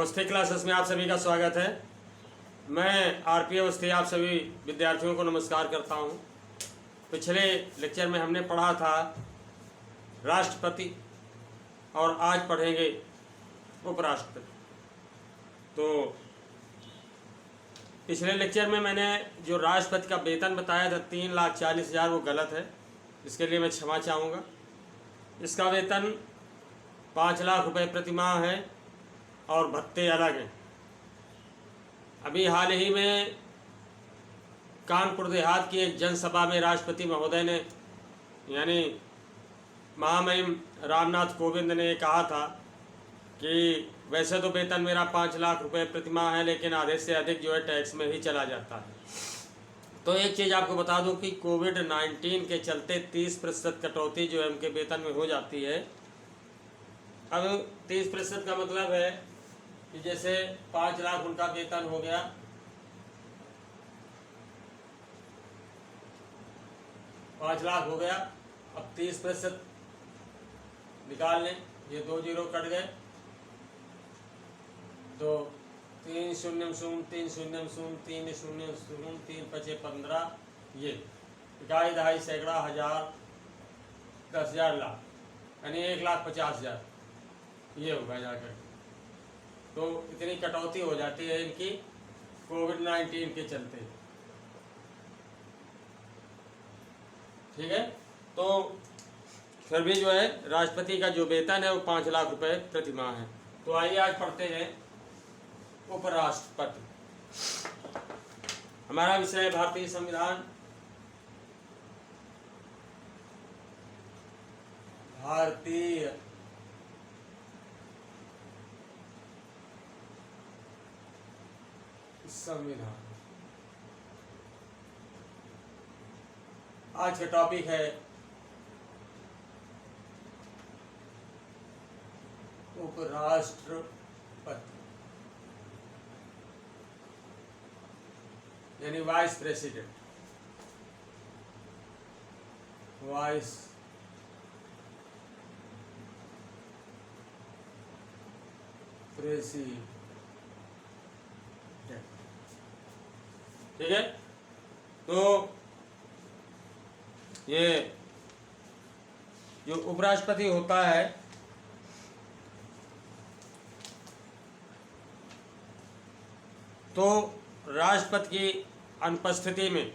Awasthi classes में आप सभी का स्वागत है। मैं आरपी अवस्थी आप सभी विद्यार्थियों को नमस्कार करता हूं। पिछले लेक्चर में हमने पढ़ा था राष्ट्रपति और आज पढ़ेंगे उपराष्ट्रपति। तो पिछले लेक्चर में मैंने जो राष्ट्रपति का वेतन बताया था 3,40,000 वो गलत है, इसके लिए मैं क्षमा चाहूँगा। इसका वेतन 5 लाख रुपए प्रति माह है और भत्ते अलग हैं। अभी हाल ही में कानपुर देहात की एक जनसभा में राष्ट्रपति महोदय ने यानी महामहिम रामनाथ कोविंद ने कहा था कि वैसे तो वेतन मेरा 5 लाख रुपए प्रति माह है, लेकिन आधे से अधिक जो है टैक्स में ही चला जाता है। तो एक चीज़ आपको बता दूं कि कोविड-19 के चलते 30% कटौती जो है उनके वेतन में हो जाती है। अब 30% का मतलब है कि जैसे 5 लाख उनका वेतन हो गया, पाँच लाख हो गया, अब 30% निकाल लें, ये 2 जीरो कट गए तो 3 शून्य शून्य 3 शून्य शून्य 3 शून्य शून्य 3 पचे 15, ये 2.5 ढाई सैकड़ा हज़ार 10,000 लाख यानी 1,50,000 ये होगा जाकर। तो इतनी कटौती हो जाती है इनकी कोविड-19 के चलते। ठीक है, तो फिर भी जो है राष्ट्रपति का जो वेतन है वो 5 लाख रुपए प्रति माह है। तो आइए आज पढ़ते हैं उपराष्ट्रपति। हमारा विषय है भारतीय संविधान। भारतीय संविधान। आज का टॉपिक है उपराष्ट्रपति यानी वाइस प्रेसिडेंट। Vice president. ठीक है, तो ये जो उपराष्ट्रपति होता है तो राष्ट्रपति की अनुपस्थिति में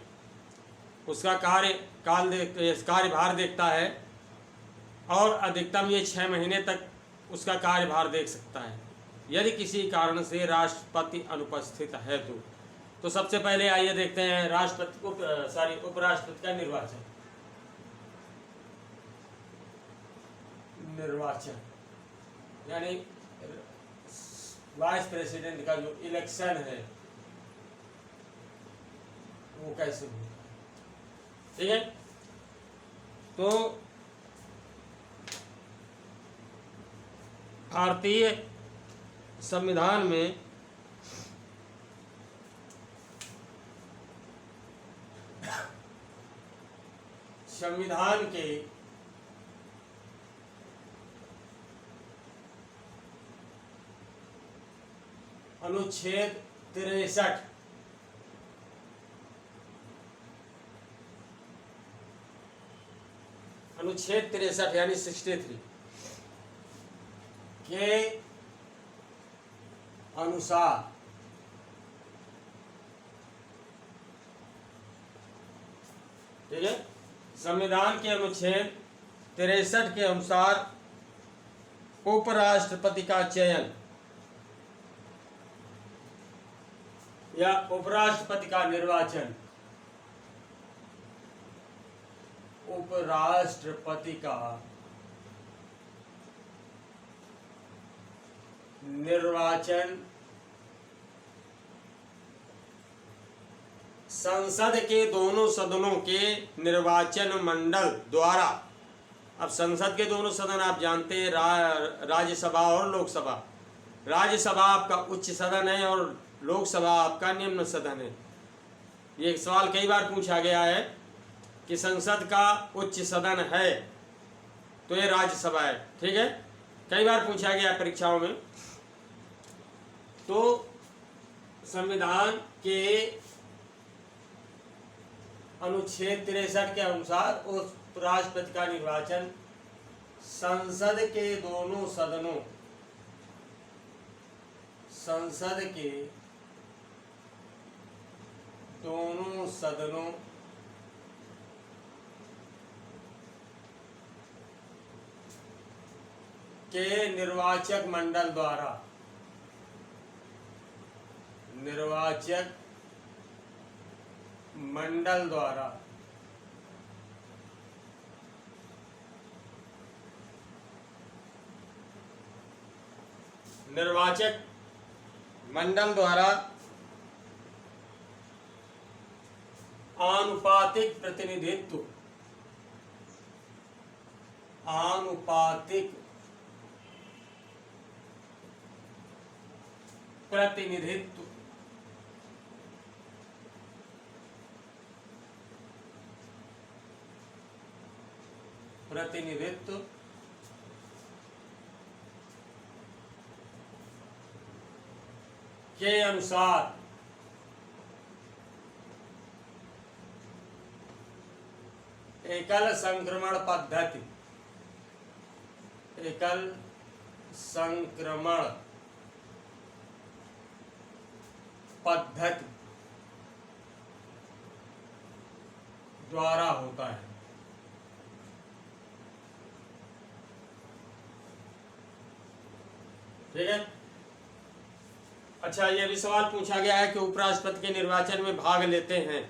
उसका कार्यभार देखता है और अधिकतम ये 6 महीने तक उसका कार्यभार देख सकता है यदि किसी कारण से राष्ट्रपति अनुपस्थित है तो सबसे पहले आइए देखते हैं उपराष्ट्रपति का निर्वाचन यानी वाइस प्रेसिडेंट का जो इलेक्शन है वो कैसे होगा। ठीक है, तो भारतीय संविधान में संविधान के अनुच्छेद 63 यानी 63 के अनुसार ठीक है, संविधान के अनुच्छेद 63 के अनुसार उपराष्ट्रपति का चयन या उपराष्ट्रपति का निर्वाचन उपराष्ट्रपति का निर्वाचन संसद के दोनों सदनों के निर्वाचन मंडल द्वारा। अब संसद के दोनों सदन आप जानते हैं, राज्यसभा और लोकसभा। राज्यसभा आपका उच्च सदन है और लोकसभा आपका निम्न सदन है। ये सवाल कई बार पूछा गया है कि संसद का उच्च सदन है तो ये राज्यसभा है। ठीक है, कई बार पूछा गया परीक्षाओं में। तो संविधान के अनुच्छेद 63 के अनुसार उस राष्ट्रपति का निर्वाचन संसद के दोनों सदनों, संसद के दोनों सदनों के निर्वाचक मंडल द्वारा, निर्वाचक मंडल द्वारा निर्वाचक मंडल द्वारा आनुपातिक प्रतिनिधित्व, आनुपातिक प्रतिनिधित्व प्रतिनिधित्व के अनुसार एकल संक्रमण पद्धति, एकल संक्रमण पद्धति द्वारा होता है। ठीक है। अच्छा, यह भी सवाल पूछा गया है कि उपराष्ट्रपति के निर्वाचन में भाग लेते हैं।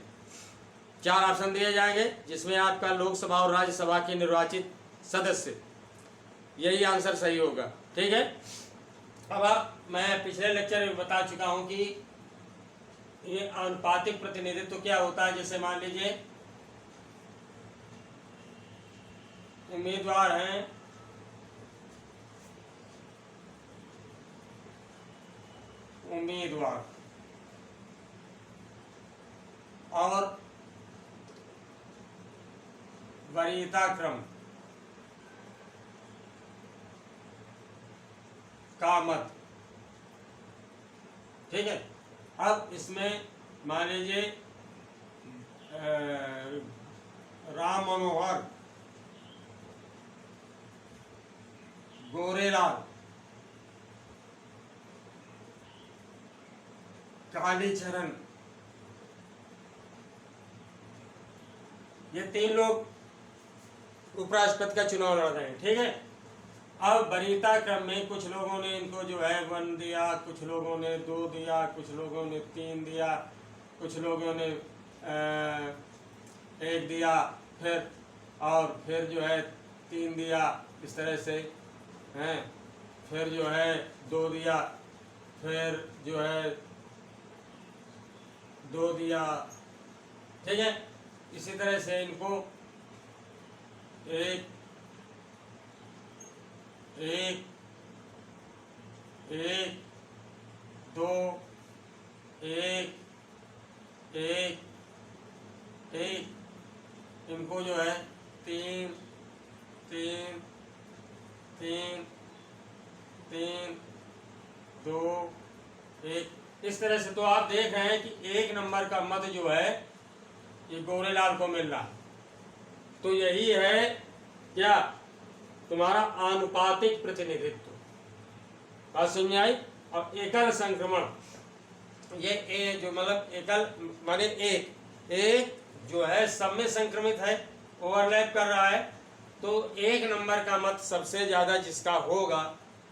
4 ऑप्शन दिए जाएंगे जिसमें आपका लोकसभा और राज्यसभा के निर्वाचित सदस्य, यही आंसर सही होगा। ठीक है। अब मैं पिछले लेक्चर में बता चुका हूं कि ये आनुपातिक प्रतिनिधित्व क्या होता है। जैसे मान लीजिए उम्मीदवार हैं, उम्मीदवार और वरीयता क्रम का मत। ठीक है। अब इसमें मान लीजिए राम मनोहर, गोरेलाल, कालीचरण, ये 3 लोग उपराष्ट्रपति का चुनाव लड़ रहे हैं। ठीक है। अब वरीयता क्रम में कुछ लोगों ने इनको जो है 1 दिया, कुछ लोगों ने 2 दिया, कुछ लोगों ने 3 दिया, कुछ लोगों ने 1 दिया, फिर जो है 3 दिया, इस तरह से हैं। फिर जो है 2 दिया, फिर जो है 2 दिया। ठीक है। इसी तरह से इनको 1 1 1 2 1 1 1, इनको जो है 3 3 3 3 2 1, इस तरह से। तो आप देख रहे हैं कि 1 नंबर का मत जो है ये गोरेलाल को मिल रहा है। तो यही है क्या, तुम्हारा आनुपातिक प्रतिनिधित्व। बात समझ में आई। अब एकल संक्रमण, ये जो मतलब एकल माने एक जो है सब में संक्रमित है, ओवरलैप कर रहा है। तो 1 नंबर का मत सबसे ज्यादा जिसका होगा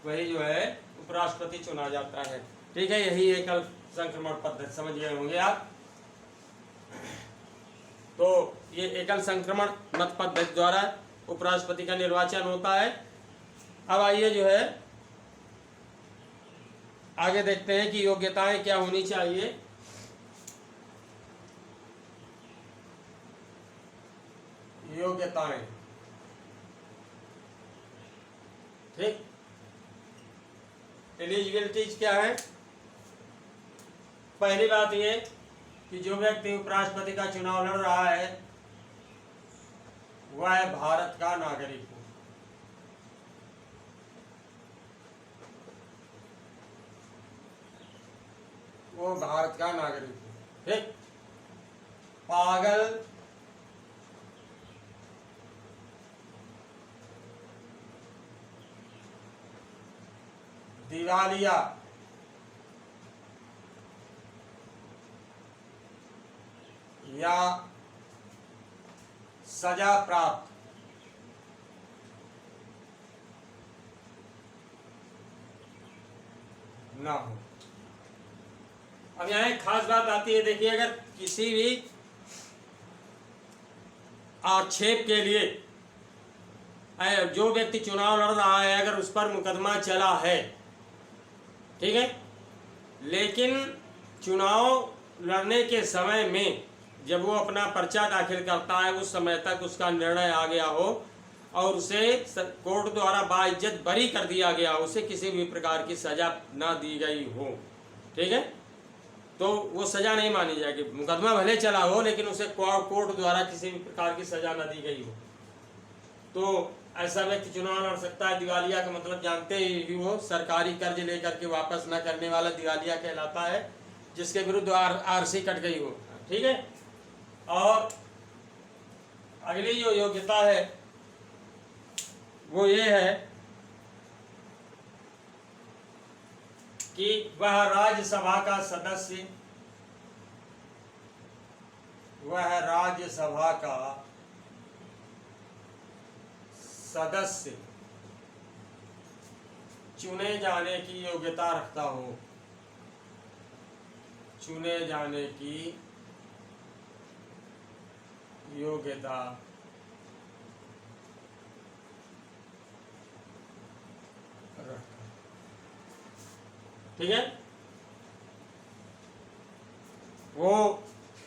वही जो है उपराष्ट्रपति चुना जाता है। ठीक है। यही एकल संक्रमण पद्धति समझ गए होंगे आप। तो ये एकल संक्रमण मत पद्धति द्वारा उपराष्ट्रपति का निर्वाचन होता है। अब आइए जो है आगे देखते हैं कि योग्यताएं क्या होनी चाहिए। योग्यताएं, ठीक। एलिजिबिलिटीज क्या है। पहली बात ये कि जो व्यक्ति उपराष्ट्रपति का चुनाव लड़ रहा है वह भारत का नागरिक हो। वो भारत का नागरिक है। ठीक, पागल, दिवालिया, या सजा प्राप्त ना हो। अब यहाँ एक खास बात आती है, देखिए, अगर किसी भी आक्षेप के लिए जो व्यक्ति चुनाव लड़ रहा है, अगर उस पर मुकदमा चला है, ठीक है, लेकिन चुनाव लड़ने के समय में जब वो अपना पर्चा दाखिल करता है, उस समय तक उसका निर्णय आ गया हो और उसे कोर्ट द्वारा बाइज्जत बरी कर दिया गया, उसे किसी भी प्रकार की सजा ना दी गई हो, ठीक है, तो वो सजा नहीं मानी जाएगी। मुकदमा भले चला हो लेकिन उसे कोर्ट द्वारा किसी भी प्रकार की सजा ना दी गई हो, तो ऐसा व्यक्ति चुनाव लड़ सकता है। दिवालिया का मतलब जानते ही वो सरकारी कर्ज लेकर के वापस न करने वाला दिवालिया कहलाता है, जिसके विरुद्ध आरसी कट गई हो। ठीक है, और अगली जो योग्यता है वो ये है कि वह राज्यसभा का सदस्य, वह राज्यसभा का सदस्य चुने जाने की योग्यता रखता हो, चुने जाने की योग्यता रखता। ठीक है, वो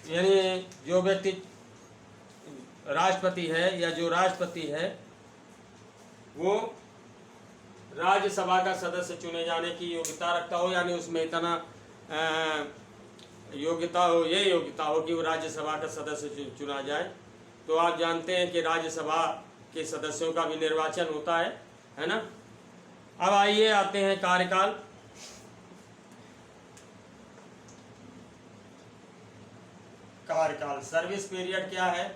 यानी जो व्यक्ति राष्ट्रपति है या जो राष्ट्रपति है वो राज्यसभा का सदस्य चुने जाने की योग्यता रखता हो, यानी उसमें इतना योग्यता हो, ये योग्यता हो कि वो राज्यसभा का सदस्य चुना जाए। तो आप जानते हैं कि राज्यसभा के सदस्यों का भी निर्वाचन होता है ना। अब आइए आते हैं कार्यकाल। कार्यकाल सर्विस पीरियड क्या है?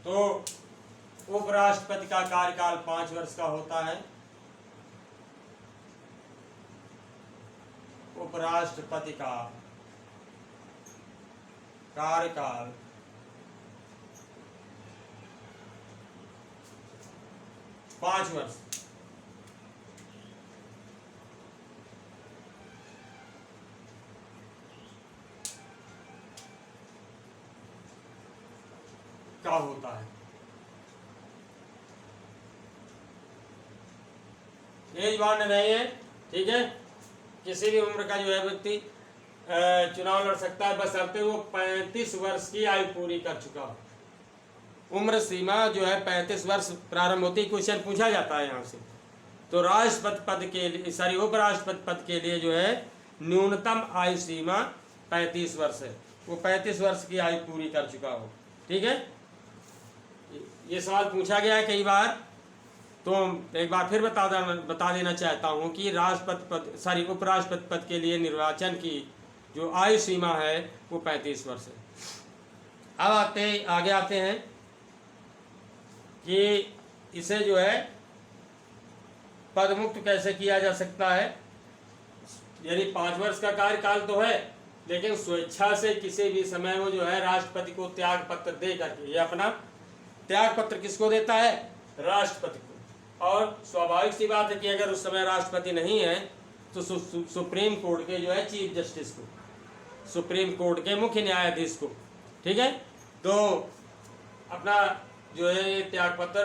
तो उपराष्ट्रपति का कार्यकाल 5 वर्ष का होता है। उपराष्ट्रपति का कार्यकाल 5 वर्ष। का होता है। एज बांध नहीं है, ठीक है, किसी भी उम्र का जो है व्यक्ति चुनाव लड़ सकता है, बशर्ते वो 35 वर्ष की आयु पूरी कर चुका हो। उम्र सीमा जो है 35 वर्ष प्रारंभ होती है। क्वेश्चन पूछा जाता है यहाँ से। तो राष्ट्रपति पद के लिए, उपराष्ट्रपति पद के लिए जो है न्यूनतम आयु सीमा 35 वर्ष है। वो 35 वर्ष की आयु पूरी कर चुका हो। ठीक है, ये सवाल पूछा गया है कई बार, तो एक बार फिर बता देना चाहता हूँ कि उपराष्ट्रपति पद के लिए निर्वाचन की जो आयु सीमा है वो 35 वर्ष है। अब आगे आते हैं कि इसे जो है पदमुक्त कैसे किया जा सकता है। यानी 5 वर्ष का कार्यकाल तो है, लेकिन स्वेच्छा से किसी भी समय वो जो है राष्ट्रपति को त्याग पत्र दे करके, ये अपना त्याग पत्र किसको देता है? राष्ट्रपति को। और स्वाभाविक सी बात है कि अगर उस समय राष्ट्रपति नहीं है तो सुप्रीम कोर्ट के जो है चीफ जस्टिस को, सुप्रीम कोर्ट के मुख्य न्यायाधीश को, ठीक है, तो अपना जो है त्याग पत्र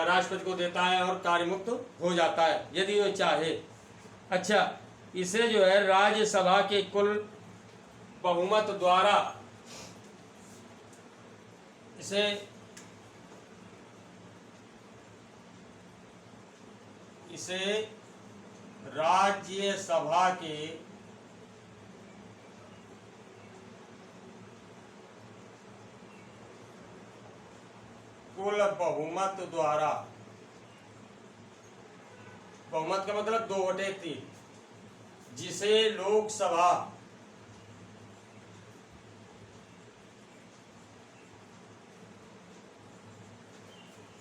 राष्ट्रपति को देता है और कार्यमुक्त हो जाता है यदि वो चाहे। अच्छा, इसे जो है राज्यसभा के कुल बहुमत द्वारा इसे राज्यसभा के कुल बहुमत द्वारा, बहुमत का मतलब 2/3, जिसे लोकसभा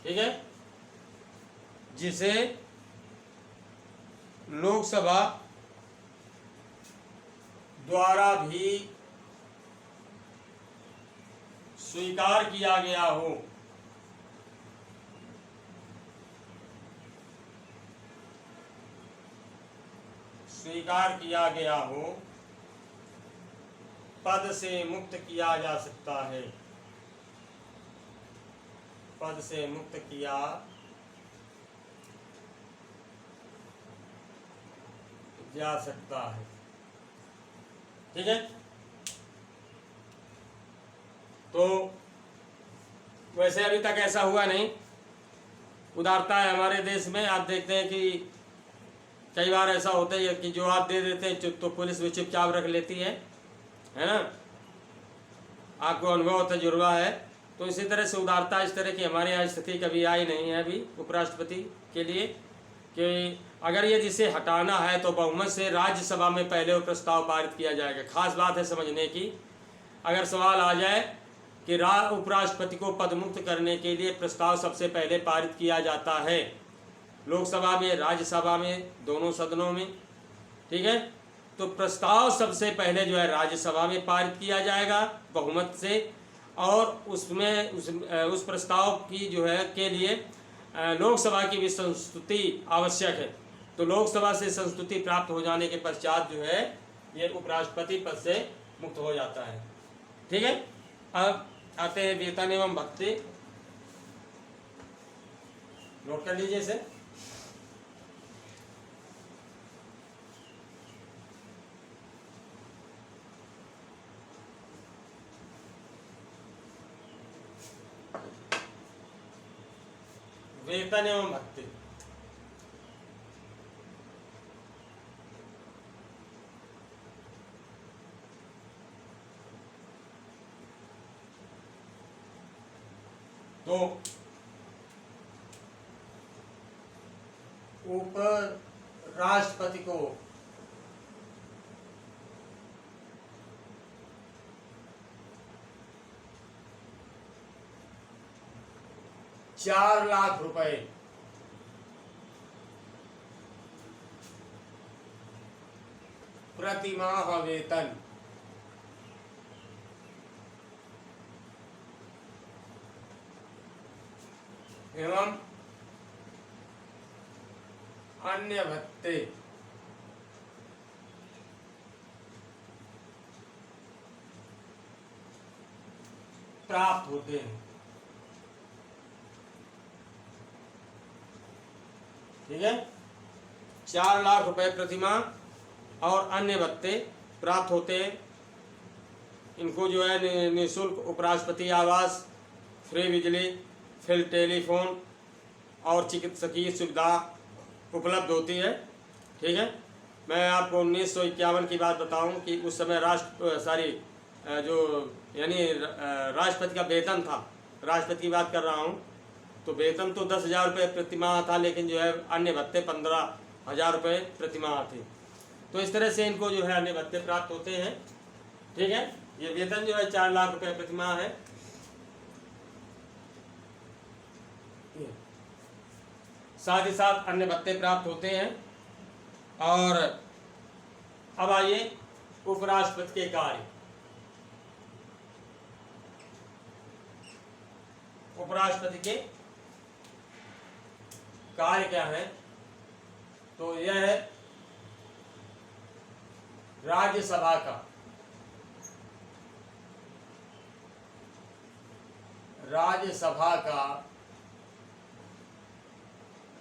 ठीक है, जिसे लोकसभा द्वारा भी स्वीकार किया गया हो, स्वीकार किया गया हो, पद से मुक्त किया जा सकता है, पद से मुक्त किया जा सकता है। ठीक है, तो वैसे अभी तक ऐसा हुआ नहीं। उदारता है हमारे देश में। आप देखते हैं कि कई बार ऐसा होता है कि जो आप दे देते हैं तो पुलिस भी चुपचाप रख लेती है ना। आपको अनुभव तजुर्बा है। तो इसी तरह से उदारता इस तरह की हमारे यहाँ स्थिति कभी आई नहीं है अभी उपराष्ट्रपति के लिए कि अगर ये जिसे हटाना है तो बहुमत से राज्यसभा में पहले वो प्रस्ताव पारित किया जाएगा। खास बात है समझने की, अगर सवाल आ जाए कि उपराष्ट्रपति को पदमुक्त करने के लिए प्रस्ताव सबसे पहले पारित किया जाता है लोकसभा में, राज्यसभा में, दोनों सदनों में। ठीक है, तो प्रस्ताव सबसे पहले जो है राज्यसभा में पारित किया जाएगा बहुमत से, और उसमें उस प्रस्ताव की जो है के लिए लोकसभा की भी संस्तुति आवश्यक है। तो लोकसभा से संस्तुति प्राप्त हो जाने के पश्चात जो है ये उपराष्ट्रपति पद से मुक्त हो जाता है। ठीक है, अब आते हैं वेतन एवं भत्ते। नोट कर लीजिए इसे। वेतन एवं भत्ते। तो ऊपर राष्ट्रपति को ₹4,00,000 प्रतिमाह वेतन एवं अन्य भत्ते प्राप्त होते हैं। ठीक है, ₹4,00,000 प्रतिमाह और अन्य भत्ते प्राप्त होते हैं। इनको जो है निःशुल्क उपराष्ट्रपति आवास, फ्री बिजली, फ्री टेलीफोन और चिकित्सकीय सुविधा उपलब्ध होती है। ठीक है, मैं आपको 1951 की बात बताऊं कि उस समय जो यानी राष्ट्रपति का वेतन था, राष्ट्रपति की बात कर रहा हूं, तो वेतन तो ₹10,000 प्रतिमाह था, लेकिन जो है अन्य भत्ते ₹15,000 प्रतिमाह थे। तो इस तरह से इनको जो है अन्य भत्ते प्राप्त होते हैं। ठीक है, ये वेतन जो है ₹4,00,000 प्रतिमाह है। साथ ही साथ अन्य भत्ते प्राप्त होते हैं। और अब आइए उपराष्ट्रपति के कार्य। उपराष्ट्रपति के कार्य क्या है? तो यह है राज्यसभा का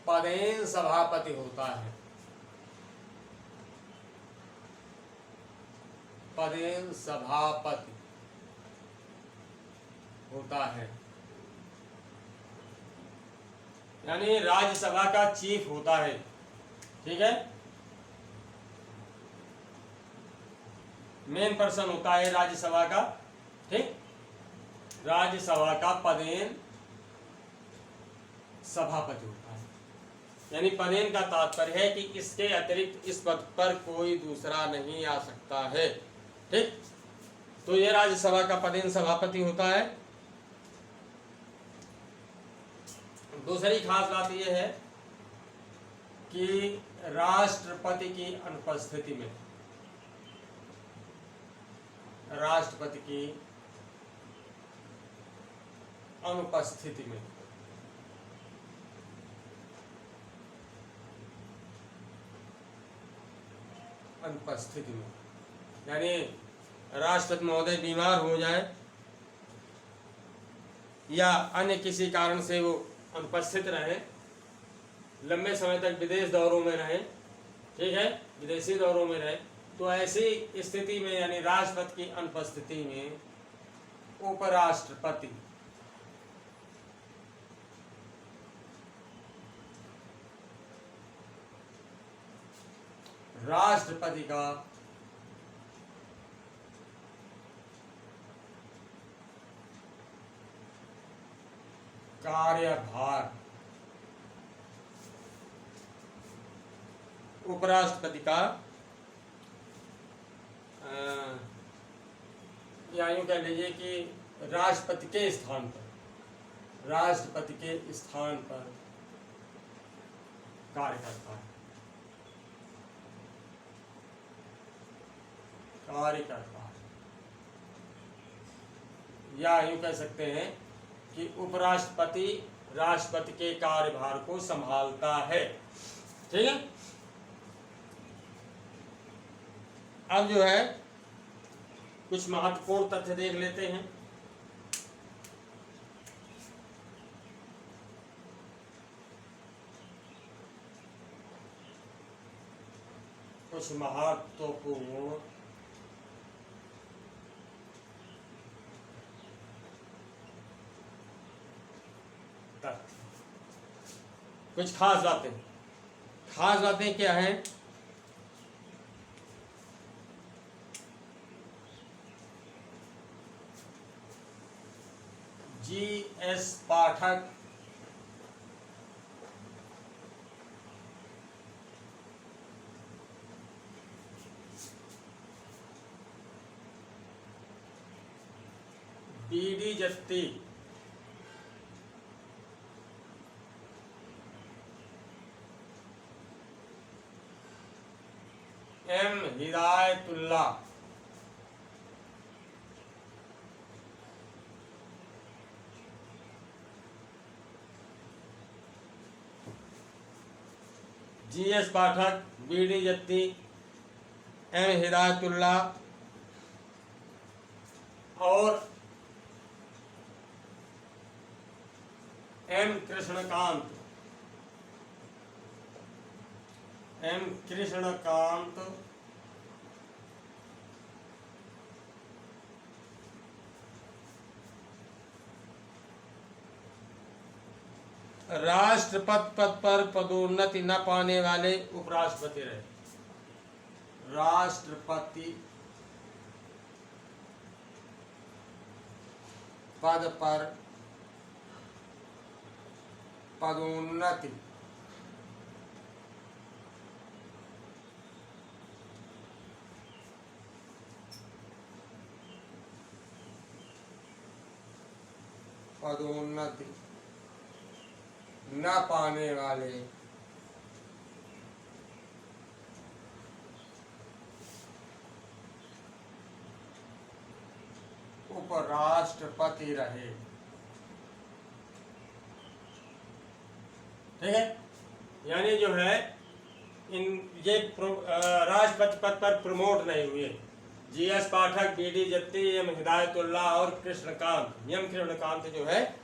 पदेन सभापति होता है। पदेन सभापति होता है, यानी राज्यसभा का चीफ होता है। ठीक है, मेन पर्सन होता है राज्यसभा का। ठीक, राज्यसभा का पदेन सभापति होता है। यानी पदेन का तात्पर्य है कि इसके अतिरिक्त इस पद पर कोई दूसरा नहीं आ सकता है। ठीक, तो ये राज्यसभा का पदेन सभापति होता है। दूसरी खास बात यह है कि राष्ट्रपति की अनुपस्थिति में, राष्ट्रपति की अनुपस्थिति में यानी राष्ट्रपति महोदय बीमार हो जाए या अन्य किसी कारण से वो अनुपस्थित रहे, लंबे समय तक विदेश दौरों में रहे, ठीक है, विदेशी दौरों में रहे, तो ऐसी स्थिति में यानी राष्ट्रपति की अनुपस्थिति में उपराष्ट्रपति राष्ट्रपति का कार्यभार उपराष्ट्रपति का या यूं कह लीजिए कि राष्ट्रपति के स्थान पर कार्य करता है, या यूं कह सकते हैं कि उपराष्ट्रपति राष्ट्रपति के कार्यभार को संभालता है। ठीक है, अब जो है कुछ महत्वपूर्ण तथ्य देख लेते हैं। कुछ महत्वपूर्ण तथ्य, कुछ खास बातें क्या हैं? जी.एस. पाठक बी.डी. जत्ती एम. हिदायतुल्लाह जी.एस. पाठक, बी.डी. जत्ती, एम. हिदायतुल्लाह और एम. कृष्णकांत राष्ट्रपति पद पर पदोन्नति न पाने वाले उपराष्ट्रपति रहे। राष्ट्रपति पद पर पदोन्नति न पाने वाले उपराष्ट्रपति रहे। ठीक है, यानी जो है ये राष्ट्रपति पद पर प्रमोट नहीं हुए। जी.एस. पाठक, बी.डी. जत्ती, एम. हिदायतुल्लाह और कृष्णकांत जो है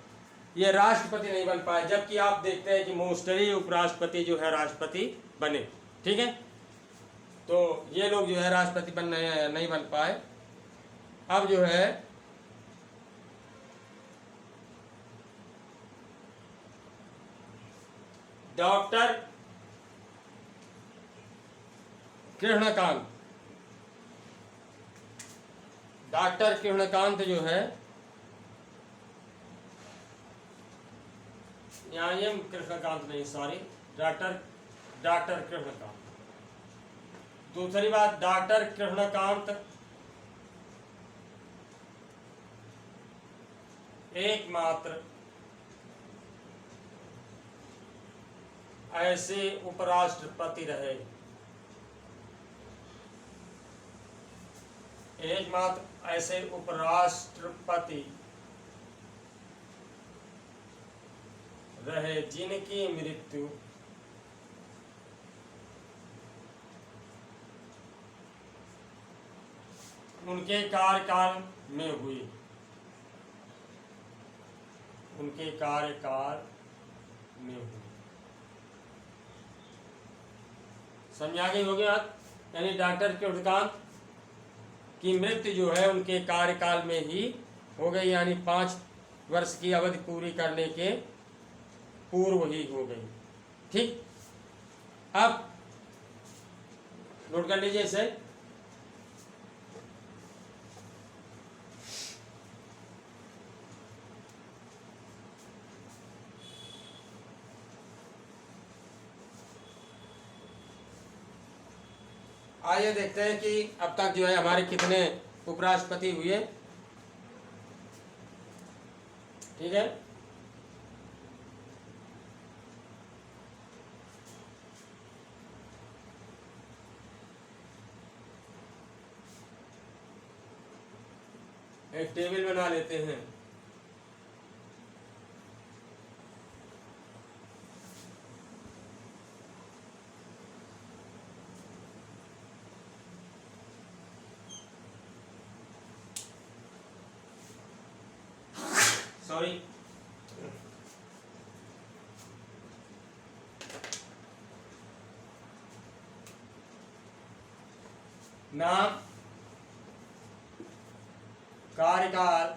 ये राष्ट्रपति नहीं बन पाए, जबकि आप देखते हैं कि मोस्टली उपराष्ट्रपति जो है राष्ट्रपति बने। ठीक है, तो ये लोग जो है राष्ट्रपति नहीं बन पाए। अब जो है डॉक्टर कृष्णकांत जो है, यहाँ एम. कृष्णकांत नहीं, सॉरी, डॉक्टर कृष्णकांत। दूसरी बात, डॉक्टर कृष्णकांत एकमात्र ऐसे उपराष्ट्रपति रहे, एकमात्र ऐसे उपराष्ट्रपति रहे जिनकी मृत्यु उनके कार्यकाल में हुई, उनके कार्यकाल में हुई। समझा गई होगी बात? यानी डॉक्टर कृष्णकांत की मृत्यु जो है उनके कार्यकाल में ही हो गई, यानी 5 वर्ष की अवधि पूरी करने के पूर्व ही हो गई। ठीक, अब नोट कर लीजिए इसे। आइए देखते हैं कि अब तक जो है हमारे कितने उपराष्ट्रपति हुए। ठीक है, एक टेबल बना लेते हैं। सॉरी, नाम, कार्यकाल,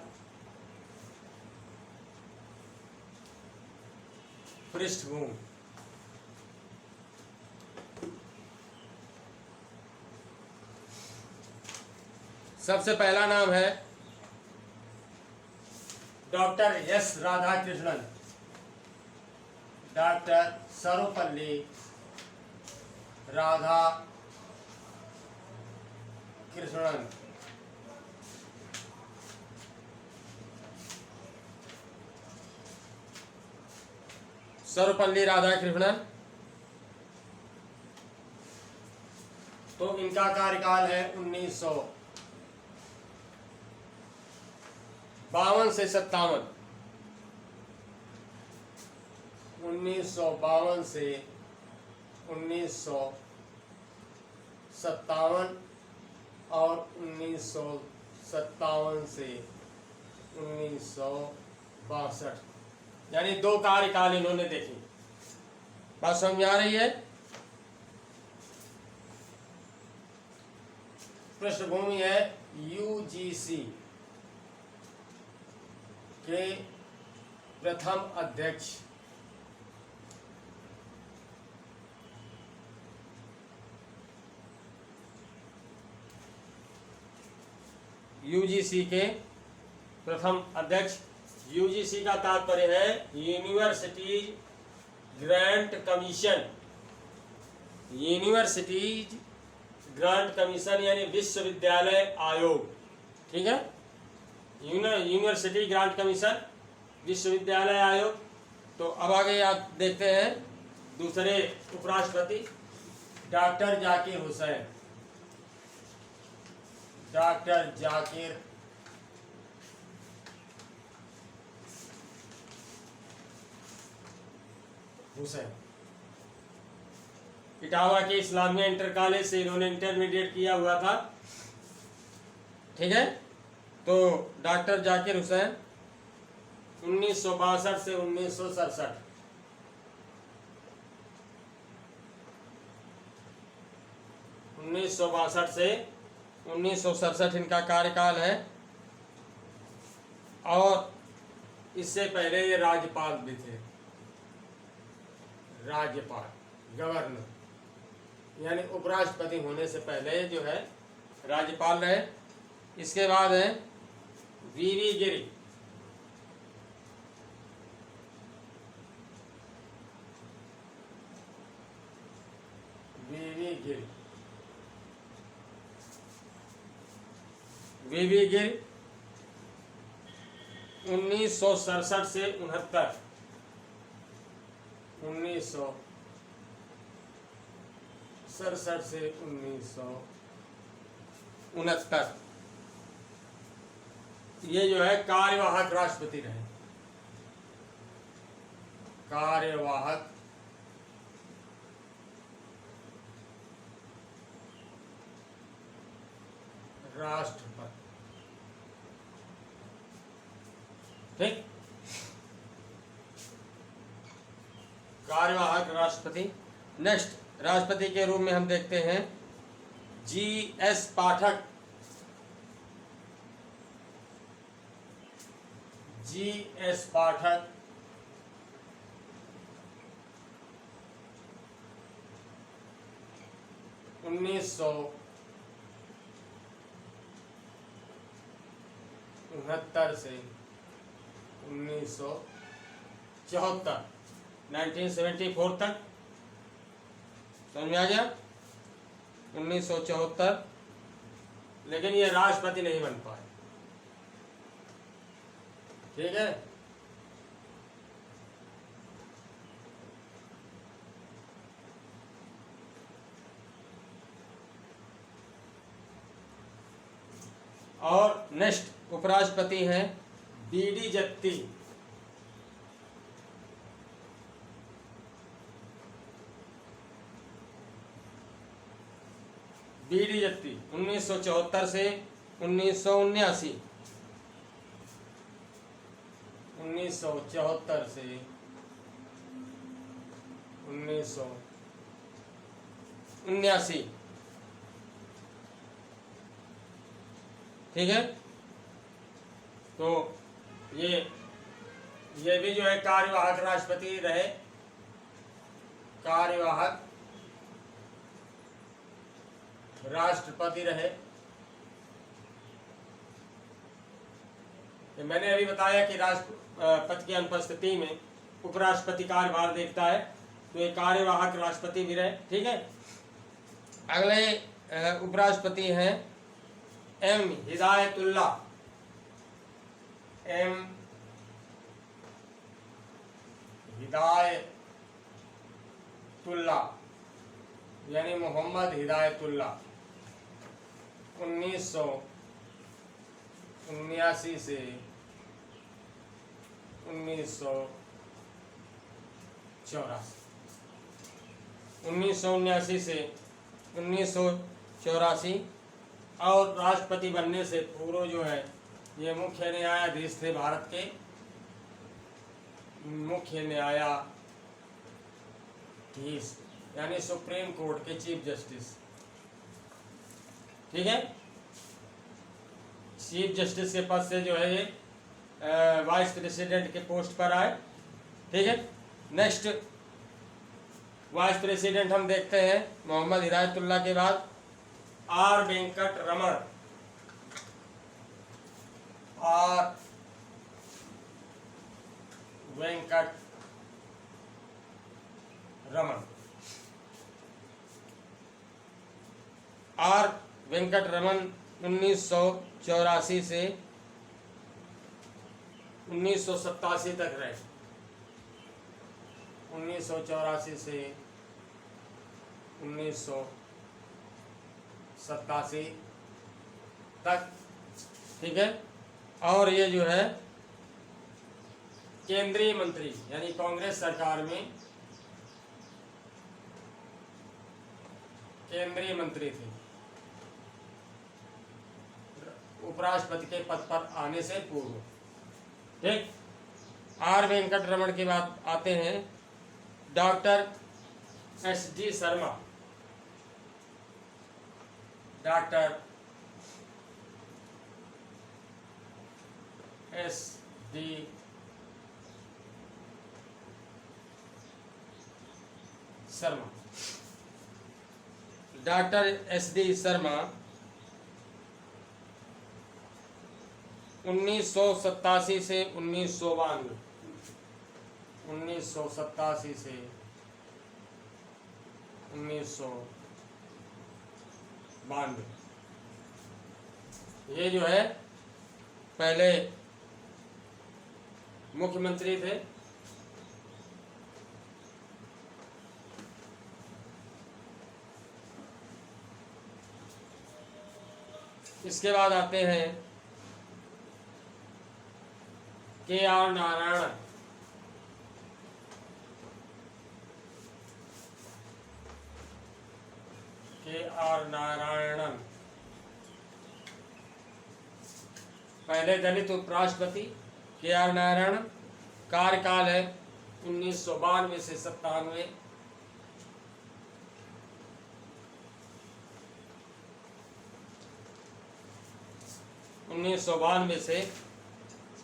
पृष्ठभूमि। सबसे पहला नाम है doctor S Radhakrishnan, doctor Sarvepalli Radhakrishnan. Sarvepalli Radhakrishnan, तो इनका कार्यकाल है 1952 से 57, 1952 से 1957 और 1957 से 1962, यानी 2 कार्यकाल इन्होंने देखे। बात समझ आ रही है? पृष्ठभूमि है यूजीसी के प्रथम अध्यक्ष, यूजीसी के प्रथम अध्यक्ष। यूजीसी का तात्पर्य है universities grant commission, universities grant commission यानी विश्वविद्यालय आयोग। ठीक है, यूनिवर्सिटी ग्रांट कमीशन, विश्वविद्यालय आयोग। तो अब आगे आप देखते हैं दूसरे उपराष्ट्रपति डॉक्टर जाकिर हुसैन, डॉक्टर जाकिर हुसैन। इटावा के इस्लामिया इंटर कॉलेज से इन्होंने इंटरमीडिएट किया हुआ था। ठीक है, तो डॉक्टर जाकिर हुसैन 1962 से 1967, 1962 से 1967 इनका कार्यकाल है। और इससे पहले ये राज्यपाल भी थे, राज्यपाल, गवर्नर, यानी उपराष्ट्रपति होने से पहले जो है राज्यपाल रहे। इसके बाद है वीवी गिरी, गिल, वीवी गिल 1967 से 69, 1967 से 1969 ये जो है कार्यवाहक राष्ट्रपति रहे। कार्यवाहक राष्ट्रपति, ठीक, कार्यवाहक राष्ट्रपति। नेक्स्ट राष्ट्रपति के रूप में हम देखते हैं GS पाठक, GS पाठक 1969 से 1974, 1974 तक, समझ में आ गया, 1974, लेकिन ये राष्ट्रपति नहीं बन पाए, ठीक है। और नेक्स्ट उपराष्ट्रपति हैं BD जत्ती, BD जत्ती 1974 से 1979, 1974 से 1979, ठीक है। तो ये भी जो है कार्यवाहक राष्ट्रपति रहे, कार्यवाहक राष्ट्रपति रहे। मैंने अभी बताया कि राष्ट्रपति की अनुपस्थिति में उपराष्ट्रपति कार्यभार देखता है, तो ये कार्यवाहक राष्ट्रपति भी रहे, ठीक है। अगले उपराष्ट्रपति हैं M हिदायतुल्लाह, M हिदायतुल्लाह यानी मोहम्मद हिदायतुल्लाह 1979 से 1984, 1979 से 1984। और राष्ट्रपति बनने से पूर्व जो है ये मुख्य न्यायाधीश थे भारत के, मुख्य न्यायाधीश यानी सुप्रीम कोर्ट के चीफ जस्टिस, ठीक है। चीफ जस्टिस के पद से जो है ये वाइस प्रेसिडेंट के पोस्ट पर आए, ठीक है। नेक्स्ट वाइस प्रेसिडेंट हम देखते हैं मोहम्मद हिदायतुल्लाह के बाद R Venkataraman, R Venkataraman, R Venkataraman 1984 से 1987 तक रहे, 1984 से 1987 तक, ठीक है। और ये जो है केंद्रीय मंत्री यानी कांग्रेस सरकार में केंद्रीय मंत्री थे उपराष्ट्रपति के पद पर आने से पूर्व, ठीक। R वेंकटरमण के बाद आते हैं doctor SD Sharma, doctor SD Sharma, doctor SD Sharma 1987 से 1992, 1987 से 1992, 92। ये जो है पहले मुख्यमंत्री थे। इसके बाद आते हैं KR नारायण। KR नारायणन पहले दलित उपराष्ट्रपति। KR नारायण कार्यकाल है 1992 से 97। से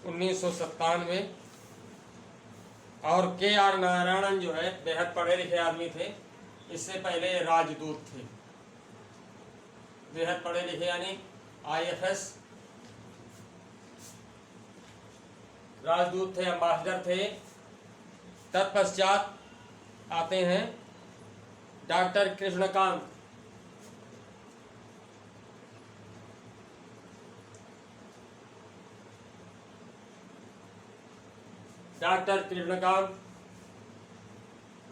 1997। और KR नारायणन जो है बेहद पढ़े लिखे आदमी थे। इससे पहले राजदूत थे, बेहद पढ़े लिखे यानी IFS राजदूत थे, अम्बासडर थे। तत्पश्चात आते हैं डॉक्टर कृष्णकांत। डॉक्टर कृष्णकांत,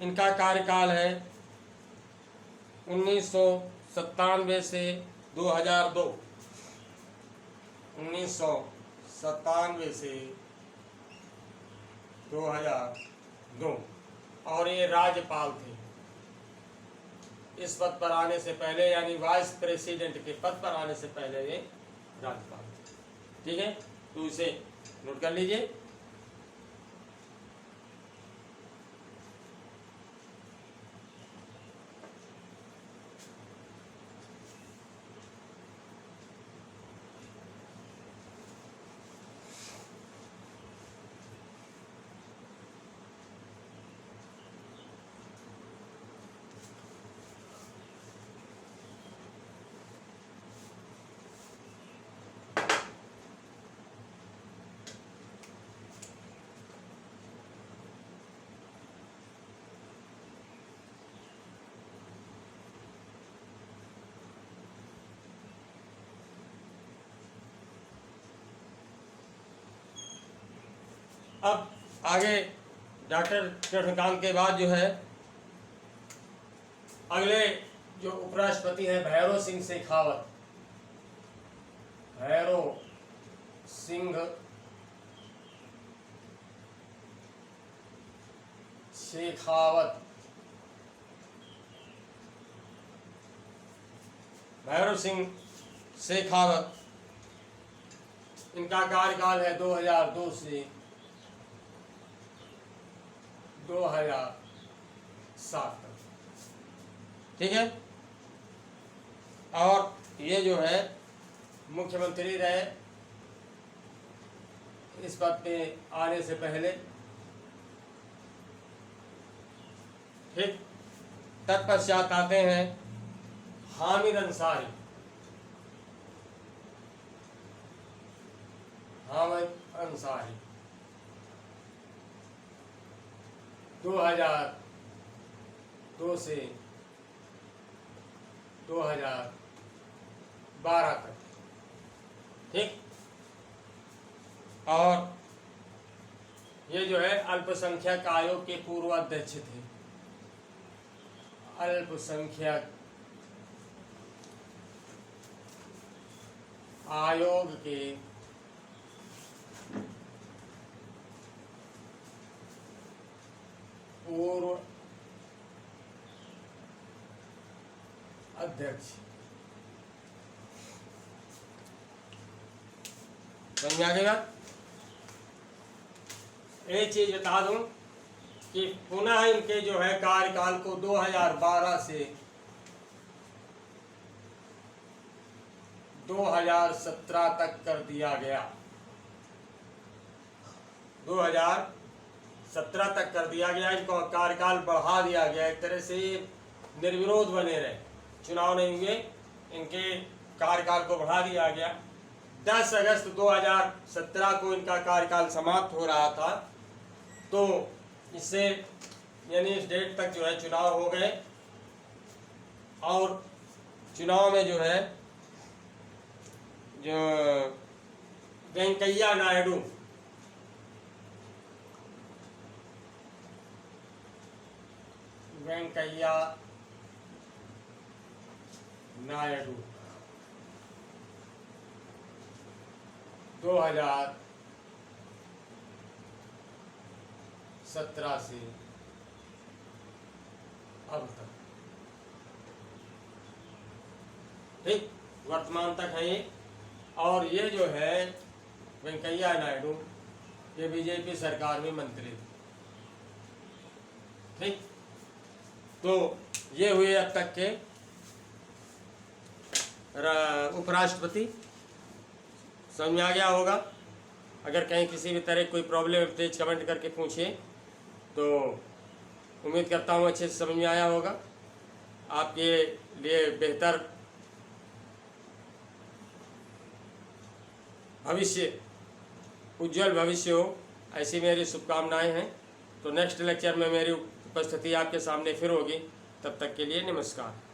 इनका कार्यकाल है 1997 से 2002। 1997 से 2002। और ये राज्यपाल थे। इस पद पर आने से पहले यानी वाइस प्रेसिडेंट के पद पर आने से पहले ये राज्यपाल थे। ठीक है, तो इसे नोट कर लीजिए। अब आगे डॉक्टर कृष्णकांत के बाद जो है अगले जो उपराष्ट्रपति हैं भैरव सिंह शेखावत। भैरव सिंह शेखावत। भैरव सिंह शेखावत, इनका कार्यकाल है 2002 से 2007 तक। ठीक है, और ये जो है मुख्यमंत्री रहे इस पद पे आने से पहले। ठीक, तत्पश्चात आते हैं हामिद अंसारी। हामिद अंसारी 2002 से 2012 तक। ठीक, और ये जो है अल्पसंख्यक आयोग के पूर्व अध्यक्ष थे। अल्पसंख्यक आयोग के पूर्व अध्यक्ष। समझ आ गई बात? एक चीज बता दूं कि पुनः इनके जो है कार्यकाल को 2012 से 2017 तक कर दिया गया। 2017 तक कर दिया गया। इनको कार्यकाल बढ़ा दिया गया। एक तरह से निर्विरोध बने रहे, चुनाव नहीं हुए, इनके कार्यकाल को बढ़ा दिया गया। 10 अगस्त 2017 को इनका कार्यकाल समाप्त हो रहा था, तो इससे यानी इस डेट तक जो है चुनाव हो गए। और चुनाव में जो है जो वेंकैया नायडू नायडू 2017 से अब तक, ठीक, वर्तमान तक है ये। और ये जो है वेंकैया नायडू, ये बीजेपी सरकार में मंत्री थे, ठीक। तो ये हुए अब तक के उपराष्ट्रपति। समझ में आ गया होगा। अगर कहीं किसी भी तरह कोई प्रॉब्लम है प्लीज कमेंट करके पूछिए। तो उम्मीद करता हूँ अच्छे से समझ में आया होगा, आपके लिए बेहतर भविष्य, उज्जवल भविष्य हो, ऐसी मेरी शुभकामनाएं हैं। तो नेक्स्ट लेक्चर में मेरी उपस्थिति आपके सामने फिर होगी। तब तक के लिए नमस्कार।